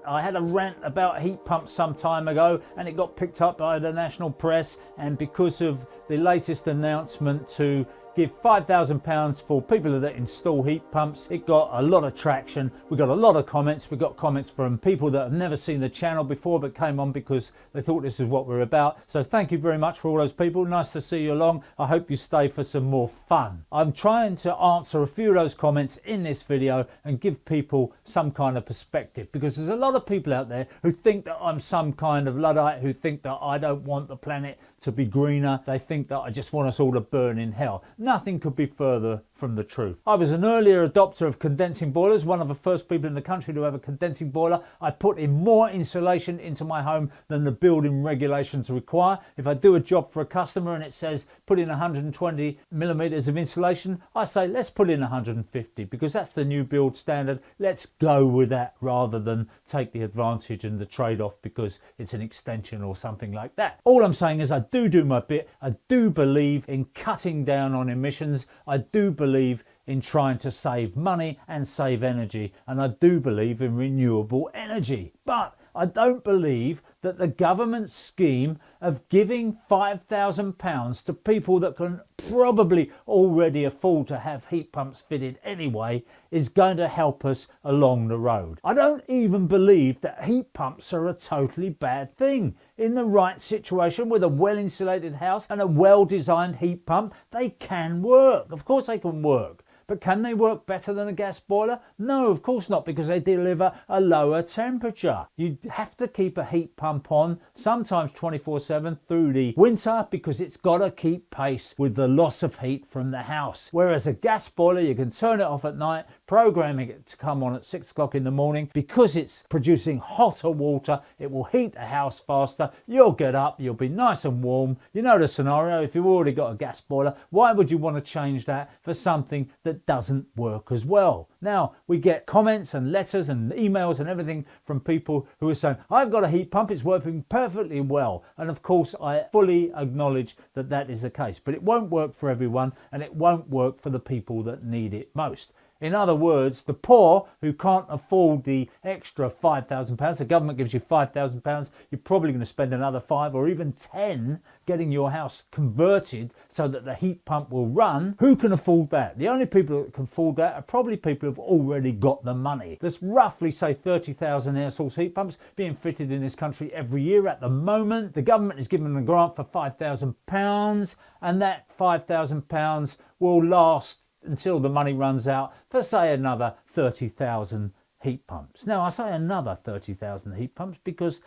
I had a rant about heat pumps some time ago and it got picked up by the national press, and because of the latest announcement to give £5,000 for people that install heat pumps, it got a lot of traction. We got a lot of comments. We got comments from people that have never seen the channel before but came on because they thought this is what we're about. So thank you very much for all those people. Nice to see you along. I hope you stay for some more fun. I'm trying to answer a few of those comments in this video and give people some kind of perspective, because there's a lot of people out there who think that I'm some kind of Luddite, who think that I don't want the planet to be greener. They think that I just want us all to burn in hell. Nothing could be further from the truth. I was an earlier adopter of condensing boilers, one of the first people in the country to have a condensing boiler. I put in more insulation into my home than the building regulations require. If I do a job for a customer and it says put in 120 millimeters of insulation, I say let's put in 150 because that's the new build standard. Let's go with that rather than take the advantage and the trade-off because it's an extension or something like that. All I'm saying is I do my bit. I do believe in cutting down on emissions. I do believe in trying to save money and save energy, and I do believe in renewable energy. But I don't believe that the government scheme of giving £5,000 to people that can probably already afford to have heat pumps fitted anyway is going to help us along the road. I don't even believe that heat pumps are a totally bad thing. In the right situation with a well-insulated house and a well-designed heat pump, they can work. Of course they can work. But can they work better than a gas boiler? No, of course not, because they deliver a lower temperature. You have to keep a heat pump on, sometimes 24/7 through the winter, because it's got to keep pace with the loss of heat from the house. Whereas a gas boiler, you can turn it off at night, programming it to come on at 6 o'clock in the morning. Because it's producing hotter water, it will heat the house faster. You'll get up, you'll be nice and warm. You know the scenario. If you've already got a gas boiler, why would you want to change that for something that doesn't work as well? Now, we get comments and letters and emails and everything from people who are saying, I've got a heat pump, it's working perfectly well. And of course, I fully acknowledge that that is the case. But it won't work for everyone, and it won't work for the people that need it most. In other words, the poor who can't afford the extra £5,000, the government gives you £5,000, you're probably going to spend another 5 or even 10 getting your house converted so that the heat pump will run. Who can afford that? The only people that can afford that are probably people who've already got the money. There's roughly, say, 30,000 air source heat pumps being fitted in this country every year at the moment. The government is giving them a grant for £5,000, and that £5,000 will last until the money runs out for, say, another 30,000 heat pumps. Now, I say another 30,000 heat pumps because,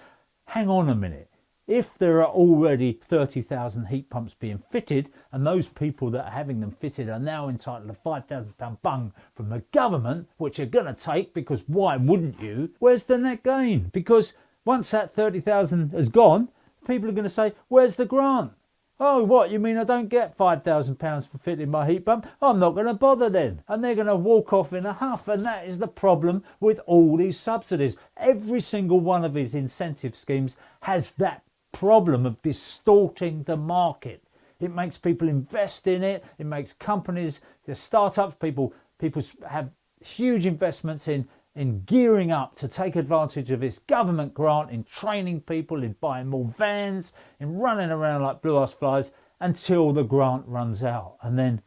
hang on a minute, if there are already 30,000 heat pumps being fitted and those people that are having them fitted are now entitled to £5,000 bung from the government, which you're going to take because why wouldn't you, where's the net gain? Because once that 30,000 has gone, people are going to say, where's the grant? Oh, what, you mean I don't get £5,000 for fitting my heat pump? I'm not going to bother then. And they're going to walk off in a huff. And that is the problem with all these subsidies. Every single one of these incentive schemes has that problem of distorting the market. It makes people invest in it. It makes companies, the startups, people have huge investments in gearing up to take advantage of this government grant, in training people, in buying more vans, in running around like blue-ass flies until the grant runs out, and then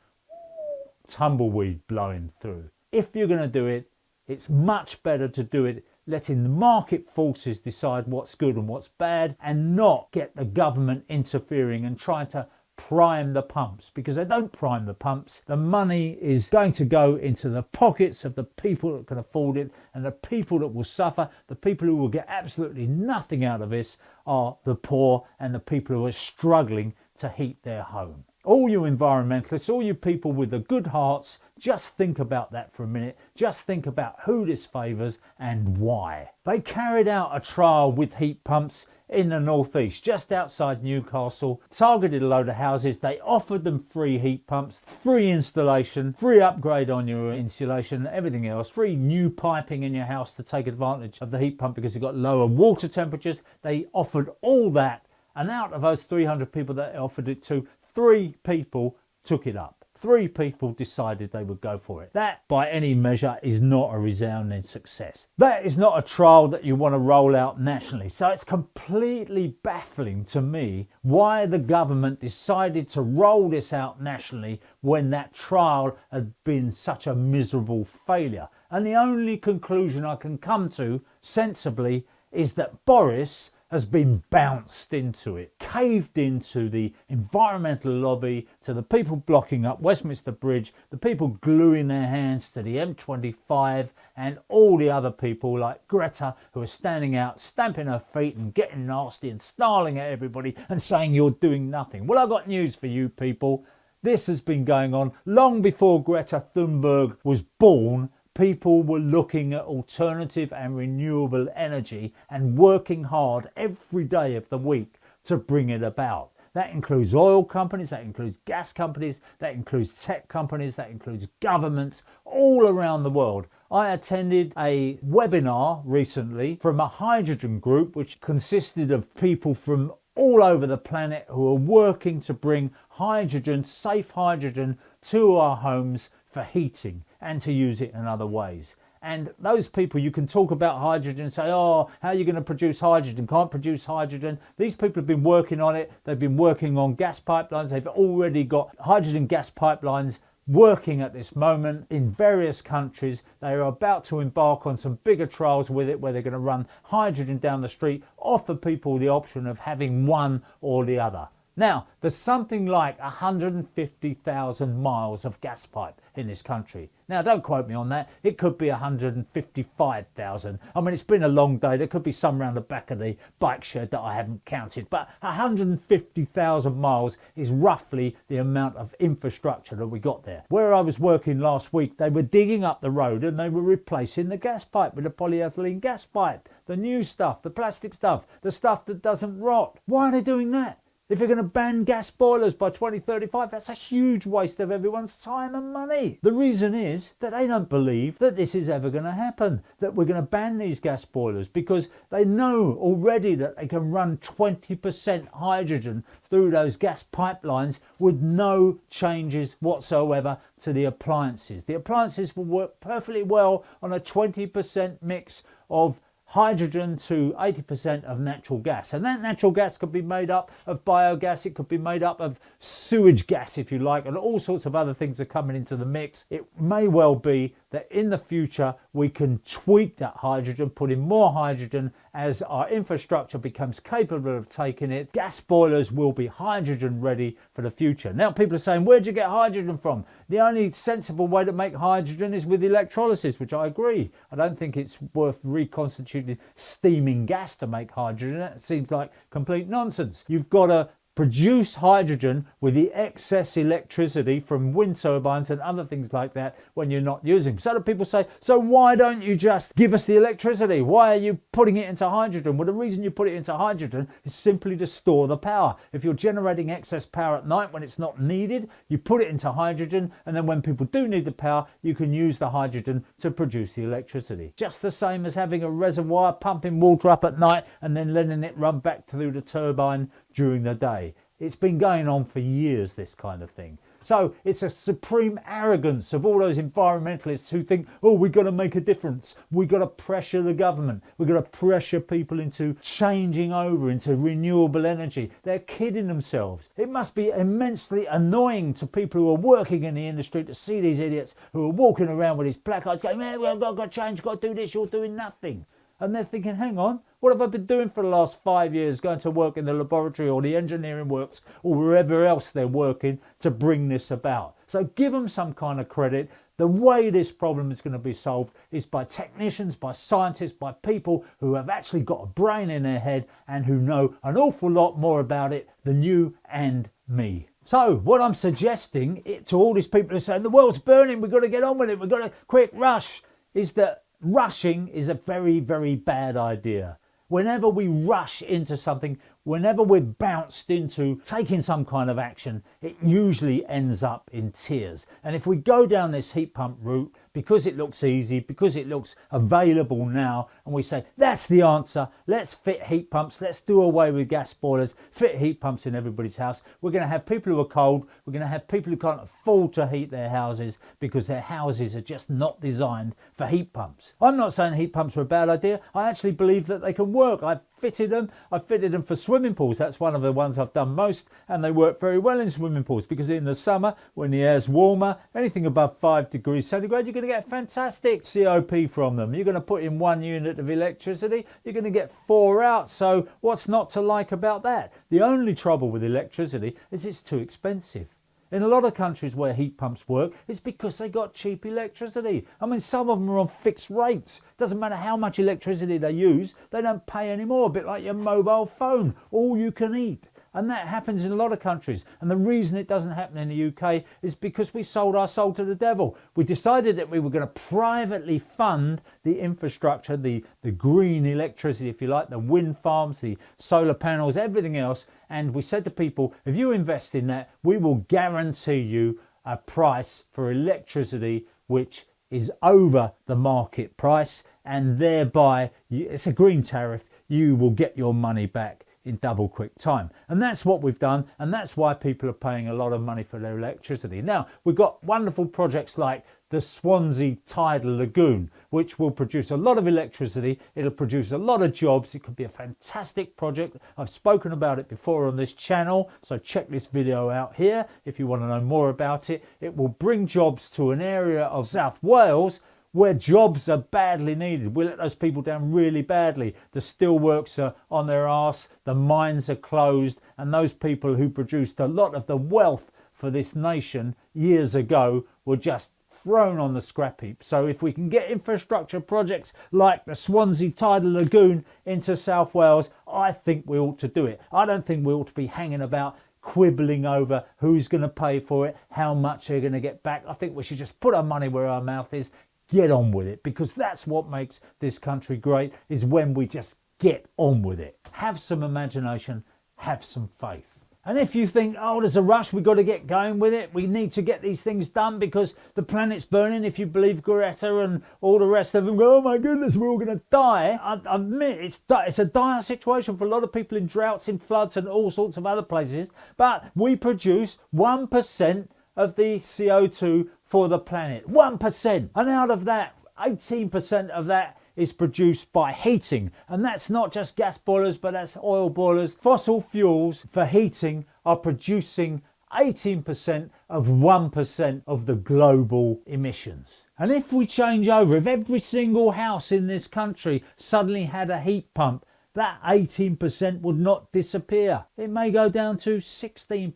tumbleweed blowing through. If you're going to do it, it's much better to do it letting the market forces decide what's good and what's bad, and not get the government interfering and trying to prime the pumps, because they don't prime the pumps. The money is going to go into the pockets of the people that can afford it, and the people that will suffer, the people who will get absolutely nothing out of this, are the poor and the people who are struggling to heat their home. All you environmentalists, all you people with the good hearts, just think about that for a minute. Just think about who this favours and why. They carried out a trial with heat pumps in the northeast, just outside Newcastle, targeted a load of houses. They offered them free heat pumps, free installation, free upgrade on your insulation, everything else, free new piping in your house to take advantage of the heat pump because you've got lower water temperatures. They offered all that, and out of those 300 people that they offered it to, 3 people took it up. 3 people decided they would go for it. That, by any measure, is not a resounding success. That is not a trial that you want to roll out nationally. So it's completely baffling to me why the government decided to roll this out nationally when that trial had been such a miserable failure. And the only conclusion I can come to sensibly is that Boris has been bounced into it, caved into the environmental lobby, to the people blocking up Westminster Bridge, the people gluing their hands to the M25, and all the other people like Greta who are standing out, stamping her feet and getting nasty and snarling at everybody and saying you're doing nothing. Well, I've got news for you people. This has been going on long before Greta Thunberg was born. People were looking at alternative and renewable energy and working hard every day of the week to bring it about. That includes oil companies, that includes gas companies, that includes tech companies, that includes governments all around the world. I attended a webinar recently from a hydrogen group which consisted of people from all over the planet who are working to bring hydrogen, safe hydrogen, to our homes for heating and to use it in other ways. And those people, you can talk about hydrogen and say, oh, how are you going to produce hydrogen? Can't produce hydrogen. These people have been working on it. They've been working on gas pipelines. They've already got hydrogen gas pipelines working at this moment in various countries. They are about to embark on some bigger trials with it where they're going to run hydrogen down the street, offer people the option of having one or the other. Now, there's something like 150,000 miles of gas pipe in this country. Now, don't quote me on that. It could be 155,000. I mean, it's been a long day. There could be some around the back of the bike shed that I haven't counted. But 150,000 miles is roughly the amount of infrastructure that we got there. Where I was working last week, they were digging up the road and they were replacing the gas pipe with a polyethylene gas pipe. The new stuff, the plastic stuff, the stuff that doesn't rot. Why are they doing that? If you're going to ban gas boilers by 2035, that's a huge waste of everyone's time and money. The reason is that they don't believe that this is ever going to happen, that we're going to ban these gas boilers, because they know already that they can run 20% hydrogen through those gas pipelines with no changes whatsoever to the appliances. The appliances will work perfectly well on a 20% mix of hydrogen to 80% of natural gas, and that natural gas could be made up of biogas, it could be made up of sewage gas if you like, and all sorts of other things are coming into the mix. It may well be that in the future we can tweak that hydrogen, put in more hydrogen as our infrastructure becomes capable of taking it. Gas boilers will be hydrogen ready for the future. Now people are saying, where'd you get hydrogen from? The only sensible way to make hydrogen is with electrolysis, which I agree. I don't think it's worth reconstituting steaming gas to make hydrogen. That seems like complete nonsense. You've got to produce hydrogen with the excess electricity from wind turbines and other things like that when you're not using. So the people say, so why don't you just give us the electricity? Why are you putting it into hydrogen? Well, the reason you put it into hydrogen is simply to store the power. If you're generating excess power at night when it's not needed, you put it into hydrogen, and then when people do need the power, you can use the hydrogen to produce the electricity. Just the same as having a reservoir pumping water up at night and then letting it run back through the turbine during the day. It's been going on for years, this kind of thing. So it's a supreme arrogance of all those environmentalists who think, oh, we've got to make a difference. We've got to pressure the government. We've got to pressure people into changing over into renewable energy. They're kidding themselves. It must be immensely annoying to people who are working in the industry to see these idiots who are walking around with these placards going, well, we've got to change, got to do this, you're doing nothing. And they're thinking, hang on, what have I been doing for the last 5 years, going to work in the laboratory or the engineering works or wherever else they're working to bring this about? So give them some kind of credit. The way this problem is going to be solved is by technicians, by scientists, by people who have actually got a brain in their head and who know an awful lot more about it than you and me. So what I'm suggesting to all these people who are saying the world's burning, we've got to get on with it, we've got to quick rush, is that rushing is a very, very bad idea. Whenever we rush into something, whenever we're bounced into taking some kind of action, it usually ends up in tears. And if we go down this heat pump route, because it looks easy, because it looks available now, and we say that's the answer, let's fit heat pumps, let's do away with gas boilers, fit heat pumps in everybody's house. We're going to have people who are cold, we're going to have people who can't afford to heat their houses because their houses are just not designed for heat pumps. I'm not saying heat pumps are a bad idea. I actually believe that they can work. I've fitted them for swimming pools. That's one of the ones I've done most, and they work very well in swimming pools because in the summer when the air's warmer, anything above 5 degrees centigrade, you're going to get fantastic COP from them. You're going to put in 1 unit of electricity, you're going to get 4 out. So what's not to like about that? The only trouble with electricity is it's too expensive. In a lot of countries where heat pumps work, it's because they got cheap electricity. I mean, some of them are on fixed rates. Doesn't matter how much electricity they use, they don't pay any more. A bit like your mobile phone, all you can eat. And that happens in a lot of countries. And the reason it doesn't happen in the UK is because we sold our soul to the devil. We decided that we were going to privately fund the infrastructure, the green electricity, if you like, the wind farms, the solar panels, everything else. And we said to people, if you invest in that, we will guarantee you a price for electricity which is over the market price. And thereby, it's a green tariff, you will get your money back in double quick time. And that's what we've done, and that's why people are paying a lot of money for their electricity. Now, we've got wonderful projects like the Swansea Tidal Lagoon, which will produce a lot of electricity, it'll produce a lot of jobs, it could be a fantastic project. I've spoken about it before on this channel, so check this video out here if you want to know more about it. It will bring jobs to an area of South Wales where jobs are badly needed. We let those people down really badly. The steelworks are on their arse, the mines are closed, and those people who produced a lot of the wealth for this nation years ago were just thrown on the scrap heap. So if we can get infrastructure projects like the Swansea Tidal Lagoon into South Wales, I think we ought to do it. I don't think we ought to be hanging about quibbling over who's going to pay for it, how much they're going to get back. I think we should just put our money where our mouth is, get on with it, because that's what makes this country great, is when we just get on with it. Have some imagination, have some faith. And if you think, oh, there's a rush, we've got to get going with it, we need to get these things done because the planet's burning, if you believe Greta and all the rest of them go, oh my goodness, we're all going to die. I admit it's a dire situation for a lot of people in droughts, in floods and all sorts of other places, but we produce 1% of the CO2 for the planet. 1%. And out of that, 18% of that is produced by heating. And that's not just gas boilers, but that's oil boilers. Fossil fuels for heating are producing 18% of 1% of the global emissions. And if we change over, if every single house in this country suddenly had a heat pump, that 18% would not disappear. It may go down to 16%.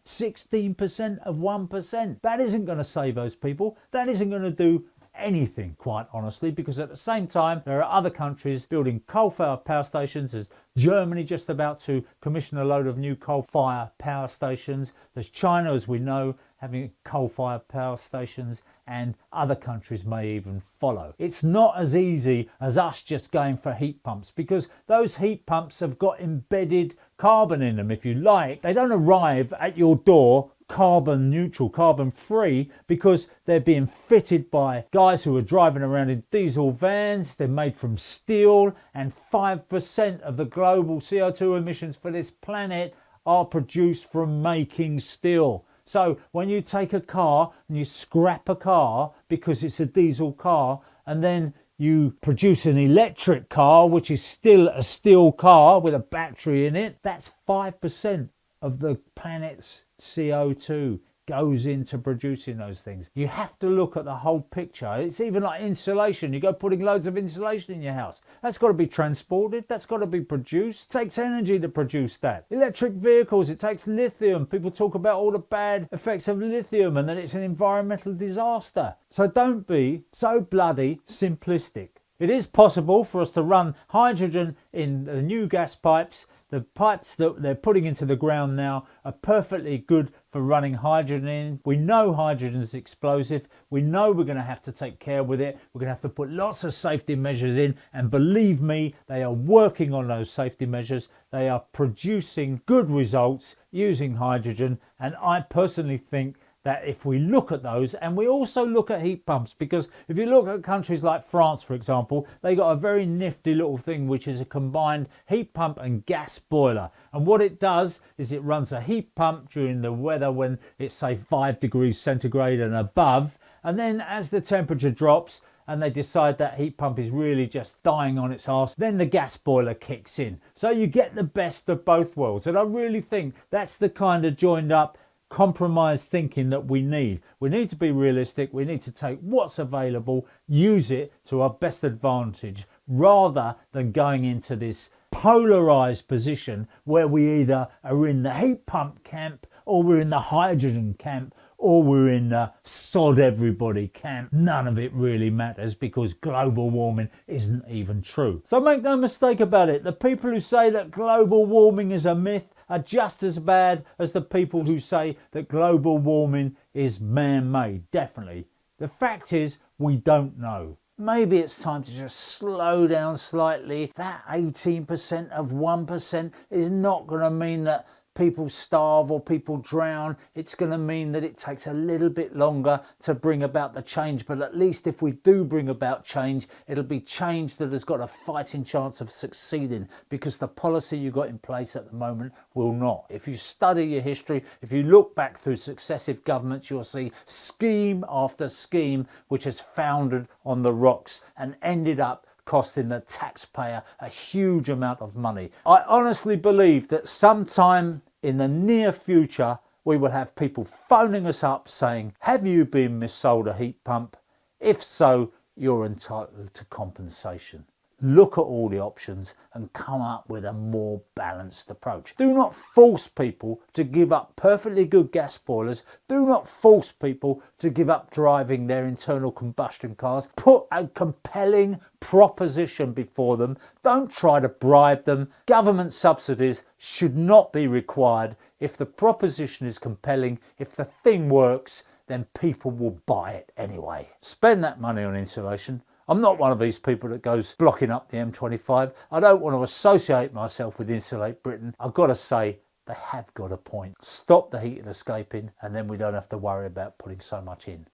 16% of 1%. That isn't going to save those people. That isn't going to do anything, quite honestly, because at the same time there are other countries building coal-fired power stations. There's Germany just about to commission a load of new coal-fired power stations. There's China, as we know, having coal-fired power stations, and other countries may even follow. It's not as easy as us just going for heat pumps, because those heat pumps have got embedded carbon in them, if you like. They don't arrive at your door carbon neutral, carbon free, because they're being fitted by guys who are driving around in diesel vans. They're made from steel, and 5% of the global CO2 emissions for this planet are produced from making steel. So when you take a car and you scrap a car because it's a diesel car, and then you produce an electric car which is still a steel car with a battery in it, that's 5% of the planet's CO2 goes into producing those things. You have to look at the whole picture. It's even like insulation. You go putting loads of insulation in your house. That's got to be transported. That's got to be produced. It takes energy to produce that. Electric vehicles, it takes lithium. People talk about all the bad effects of lithium and that it's an environmental disaster. So don't be so bloody simplistic. It is possible for us to run hydrogen in the new gas pipes. The pipes that they're putting into the ground now are perfectly good for running hydrogen in. We know hydrogen is explosive. We know we're going to have to take care with it. We're going to have to put lots of safety measures in. And believe me, they are working on those safety measures. They are producing good results using hydrogen. And I personally think that if we look at those, and we also look at heat pumps, because if you look at countries like France, for example, they got a very nifty little thing which is a combined heat pump and gas boiler. And what it does is it runs a heat pump during the weather when it's, say, 5 degrees centigrade and above, and then as the temperature drops and they decide that heat pump is really just dying on its arse, then the gas boiler kicks in. So you get the best of both worlds. And I really think that's the kind of joined up compromise thinking that we need. We need to be realistic. We need to take what's available, use it to our best advantage, rather than going into this polarized position where we either are in the heat pump camp, or we're in the hydrogen camp, or we're in the sod everybody camp. None of it really matters, because global warming isn't even true. So make no mistake about it, the people who say that global warming is a myth are just as bad as the people who say that global warming is man-made. Definitely. The fact is, we don't know. Maybe it's time to just slow down slightly. That 18% of 1% is not going to mean that people starve or people drown. It's going to mean that it takes a little bit longer to bring about the change, but at least if we do bring about change, it'll be change that has got a fighting chance of succeeding, because the policy you got in place at the moment will not. If you study your history, if you look back through successive governments, you'll see scheme after scheme which has foundered on the rocks and ended up costing the taxpayer a huge amount of money. I honestly believe that sometime in the near future we will have people phoning us up saying, have you been missold a heat pump? If so, you're entitled to compensation. Look at all the options and come up with a more balanced approach. Do not force people to give up perfectly good gas boilers. Do not force people to give up driving their internal combustion cars. Put a compelling proposition before them. Don't try to bribe them. Government subsidies should not be required. If the proposition is compelling, if the thing works, then people will buy it anyway. Spend that money on insulation. I'm not one of these people that goes blocking up the M25. I don't want to associate myself with Insulate Britain. I've got to say, they have got a point. Stop the heating escaping, and then we don't have to worry about putting so much in.